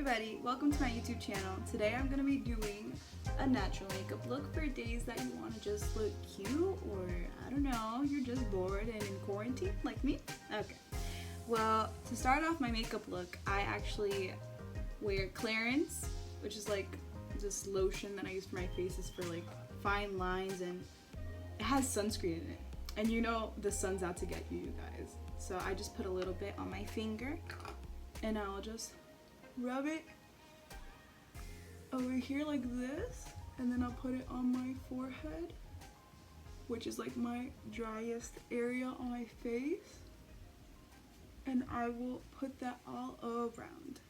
everybody, welcome to my YouTube channel. Today I'm going to be doing a natural makeup look for days that you want to just look cute, or I don't know, you're just bored and in quarantine like me. Okay, well, to start off my makeup look, I actually wear Clarins, which is like this lotion that I use for my face. Is for like fine lines, and it has sunscreen in it, and you know the sun's out to get you guys. So I just put a little bit on my finger and I'll just rub it over here like this, and then I'll put it on my forehead, which is like my driest area on my face, and I will put that all around.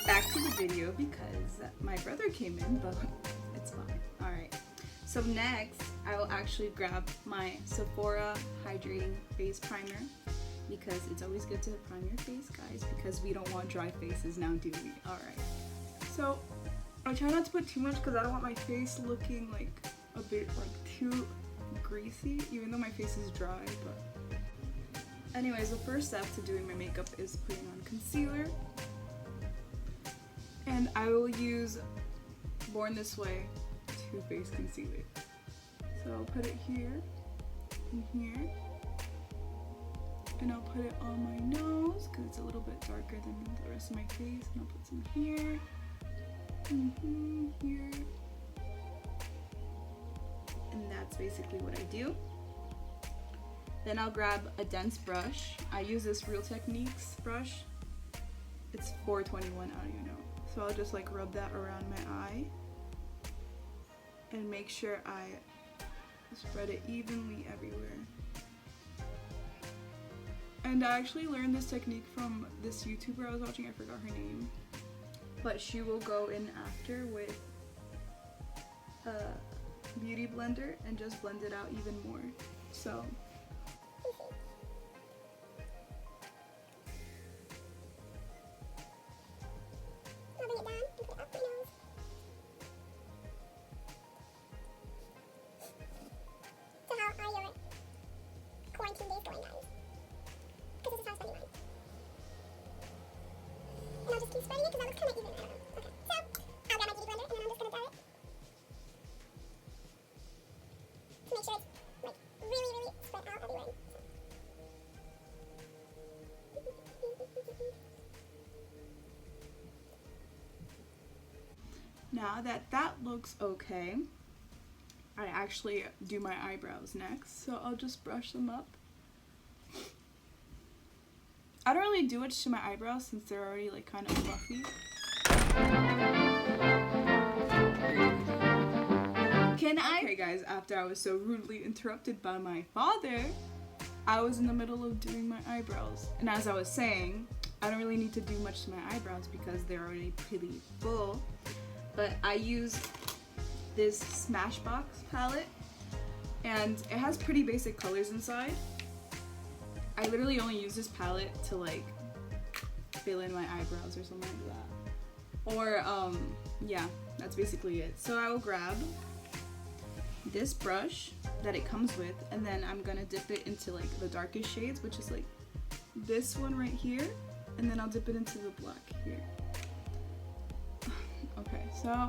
Back to the video because my brother came in, but it's fine. Alright, so next I will actually grab my Sephora Hydrating Face Primer, because it's always good to prime your face, guys, because we don't want dry faces now, do we? Alright, so I try not to put too much because I don't want my face looking like a bit like too greasy, even though my face is dry. But anyways, the first step to doing my makeup is putting on concealer, and I will use Born This Way Too Faced Concealer. So I'll put it here and here, and I'll put it on my nose because it's a little bit darker than the rest of my face, and I'll put some here and here, and that's basically what I do. Then I'll grab a dense brush. I use this Real Techniques brush. It's 421, I don't even know. So I'll just like rub that around my eye and make sure I spread it evenly everywhere. And I actually learned this technique from this YouTuber I was watching, I forgot her name, but she will go in after with a beauty blender and just blend it out even more. So now that that looks okay, I actually do my eyebrows next. So I'll just brush them up. I don't really do much to my eyebrows since they're already like kind of fluffy. Okay guys, after I was so rudely interrupted by my father, I was in the middle of doing my eyebrows. And as I was saying, I don't really need to do much to my eyebrows because they're already pretty full. But I use this Smashbox palette, and it has pretty basic colors inside. I literally only use this palette to like fill in my eyebrows or something like that. Or yeah, that's basically it. So I will grab this brush that it comes with, and then I'm gonna dip it into like the darkest shades, which is like this one right here, and then I'll dip it into the black here. Okay, so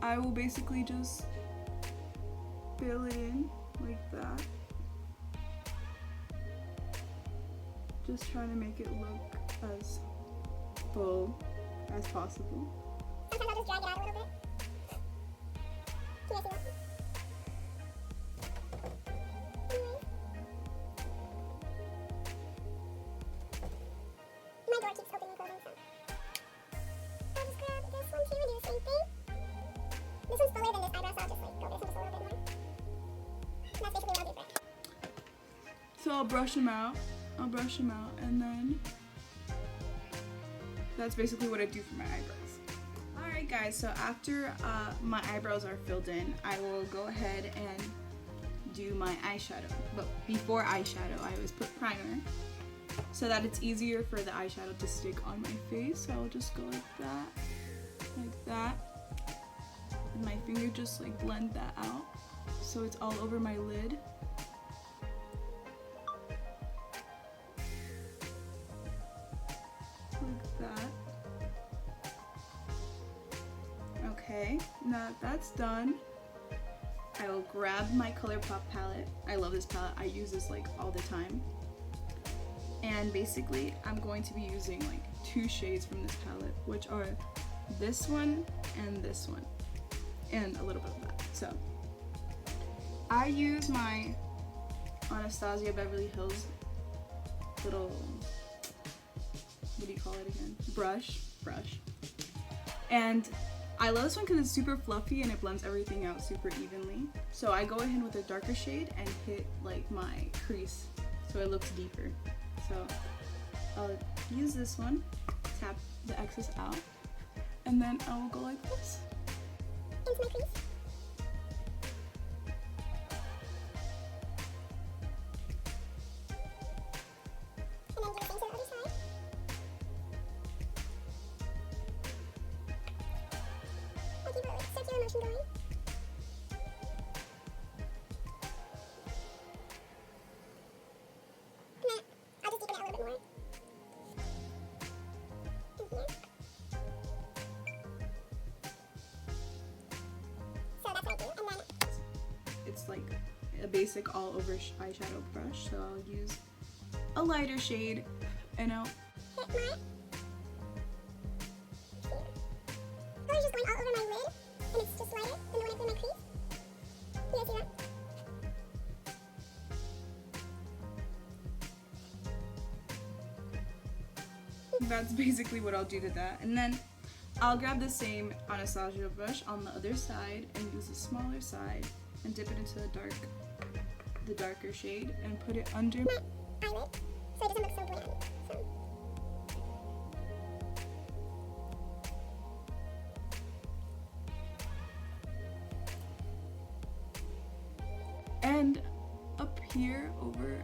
I will basically just fill it in like that. Just trying to make it look as full as possible. Sometimes I'll just drag it out a little bit. Can you guys see that? My door keeps opening and closing, so I'll just grab this one too and do the same thing. This one's fuller than this eyebrow, so I'll just like go this one just a little bit more. And that's basically what I'll do for it. So I'll brush them out. And then that's basically what I do for my eyebrows. Alright guys, so after my eyebrows are filled in, I will go ahead and do my eyeshadow. But before eyeshadow, I always put primer so that it's easier for the eyeshadow to stick on my face. So I'll just go like that, and my finger just like blend that out so it's all over my lid. Like that. Okay, now that that's done, I will grab my ColourPop palette. I love this palette. I use this like all the time. And basically, I'm going to be using like 2 shades from this palette, which are this one and this one, and a little bit of that. So, I use my Anastasia Beverly Hills little, what do you call it again? Brush. And I love this one because it's super fluffy and it blends everything out super evenly. So I go ahead with a darker shade and hit like my crease so it looks deeper. So I'll use this one, tap the excess out, and then I will go like this into my crease. And then do the same to the other side. I keep it like circular motion going. It's like a basic all over eyeshadow brush, so I'll use a lighter shade and I'll hit my color just going all over my lid, and it's just lighter than the one I put in my crease. You guys see that? That's basically what I'll do to that, and then I'll grab the same Anastasia brush on the other side and use the smaller side and dip it into the darker shade and put it under my eyelid so it doesn't look so bland. And up here over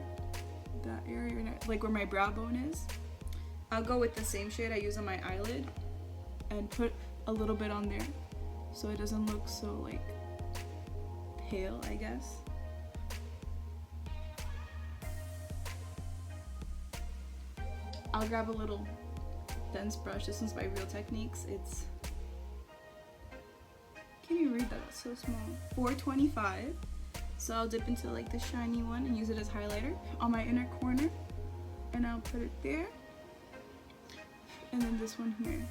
that area, like where my brow bone is, I'll go with the same shade I use on my eyelid and put a little bit on there so it doesn't look so like pale, I guess. I'll grab a little dense brush. This one's by Real Techniques. It's, can you read that? It's so small. 425. So I'll dip into like the shiny one and use it as highlighter on my inner corner, and I'll put it there, and then this one here.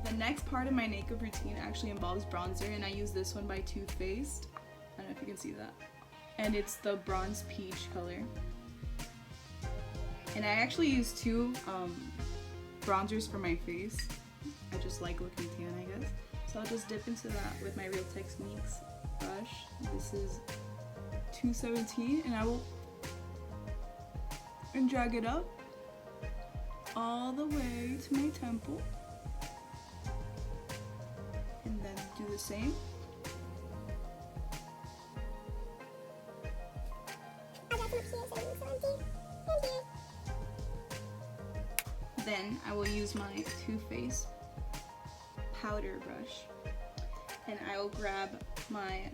The next part of my makeup routine actually involves bronzer, and I use this one by Too Faced. I don't know if you can see that. And it's the Bronze Peach color. And I actually use 2 bronzers for my face. I just like looking tan, I guess. So I'll just dip into that with my Real Techniques brush. This is 217, and I will drag it up all the way to my temple. And then do the same. Then I will use my Too Faced powder brush, and I will grab my,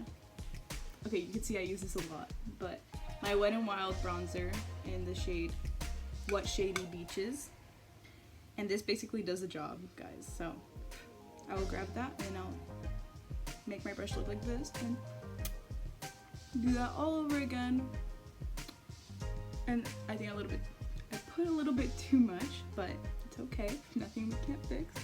okay, you can see I use this a lot, but my Wet n Wild bronzer in the shade What Shady Beaches, and this basically does the job, guys. So I will grab that and I'll make my brush look like this and do that all over again. And I think I put a little bit too much, but it's okay. Nothing we can't fix.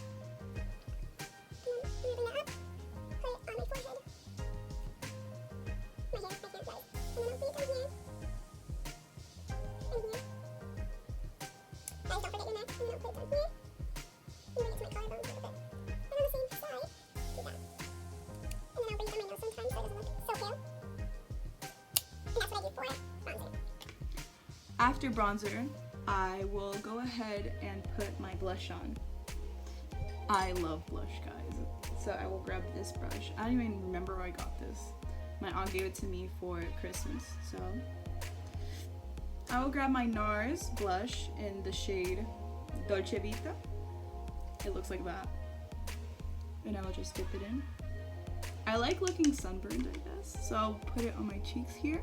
After bronzer, I will go ahead and put my blush on. I love blush, guys. So I will grab this brush. I don't even remember where I got this. My aunt gave it to me for Christmas. So I will grab my NARS blush in the shade Dolce Vita. It looks like that. and I will just dip it in. I like looking sunburned, I guess, so I'll put it on my cheeks here.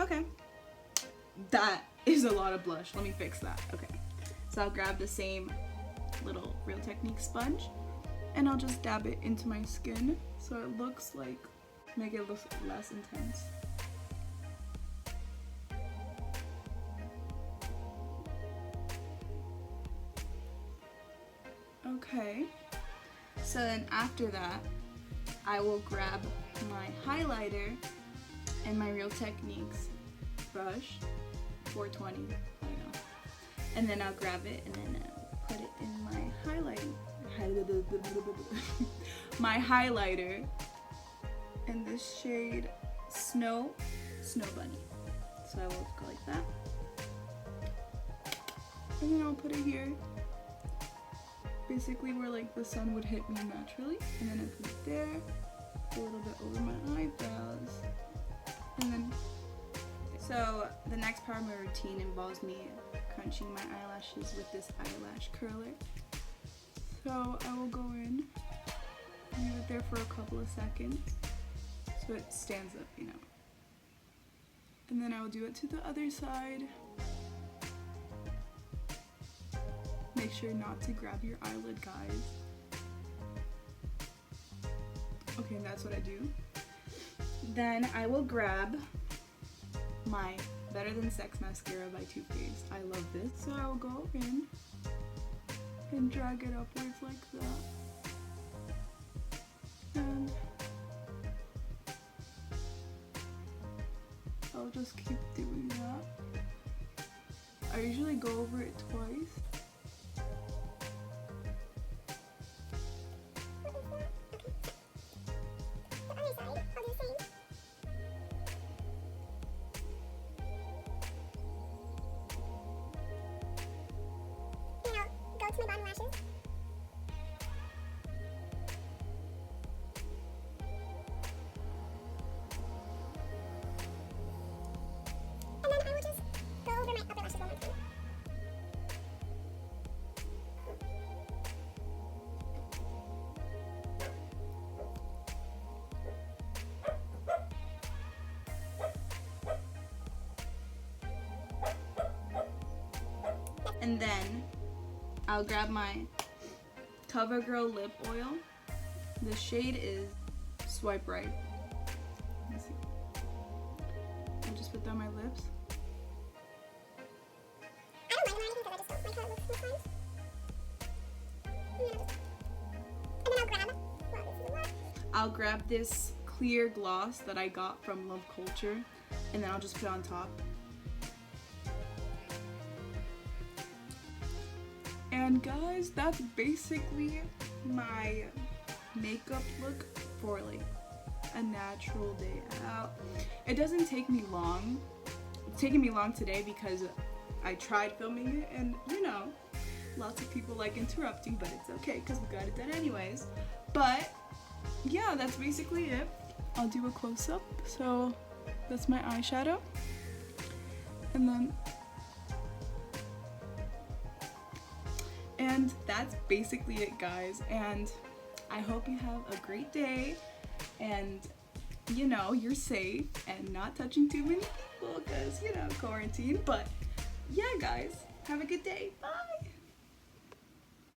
Okay, that is a lot of blush. Let me fix that. Okay, so I'll grab the same little Real Technique sponge and I'll just dab it into my skin so it looks like, make it look less intense. Okay, so then after that, I will grab my highlighter and my Real Techniques brush, 420, I don't know, and then I'll grab it and then put it in my highlighter in this shade Snow Bunny. So I will go like that, and then I'll put it here, basically where like the sun would hit me naturally, and then I put it there, a little bit over my eyebrows, and then so the next part of my routine involves me crunching my eyelashes with this eyelash curler. So I will go in, leave it there for a couple of seconds so it stands up, you know. And then I will do it to the other side. Make sure not to grab your eyelid, guys. Okay, that's what I do. Then I will grab my Better Than Sex mascara by Too Faced. I love this. So I will go in and drag it upwards like that. And I'll just keep doing that. I usually go over it twice. To my bottom lashes. And then I will just go over my upper lashes one more time. And then I'll grab my CoverGirl lip oil. The shade is Swipe Right. Let's see. I'll just put that on my lips. I don't mind because I just don't. My color looks so nice. And then I'll grab this clear gloss that I got from Love Culture, and then I'll just put it on top. And guys, that's basically my makeup look for like a natural day out. It doesn't take me long. It's taking me long today because I tried filming it and you know, lots of people like interrupting, but it's okay because we got it done anyways. But yeah, that's basically it. I'll do a close-up. So that's my eyeshadow. And that's basically it, guys. And I hope you have a great day and you know, you're safe and not touching too many people because, you know, quarantine. But yeah, guys, have a good day. Bye.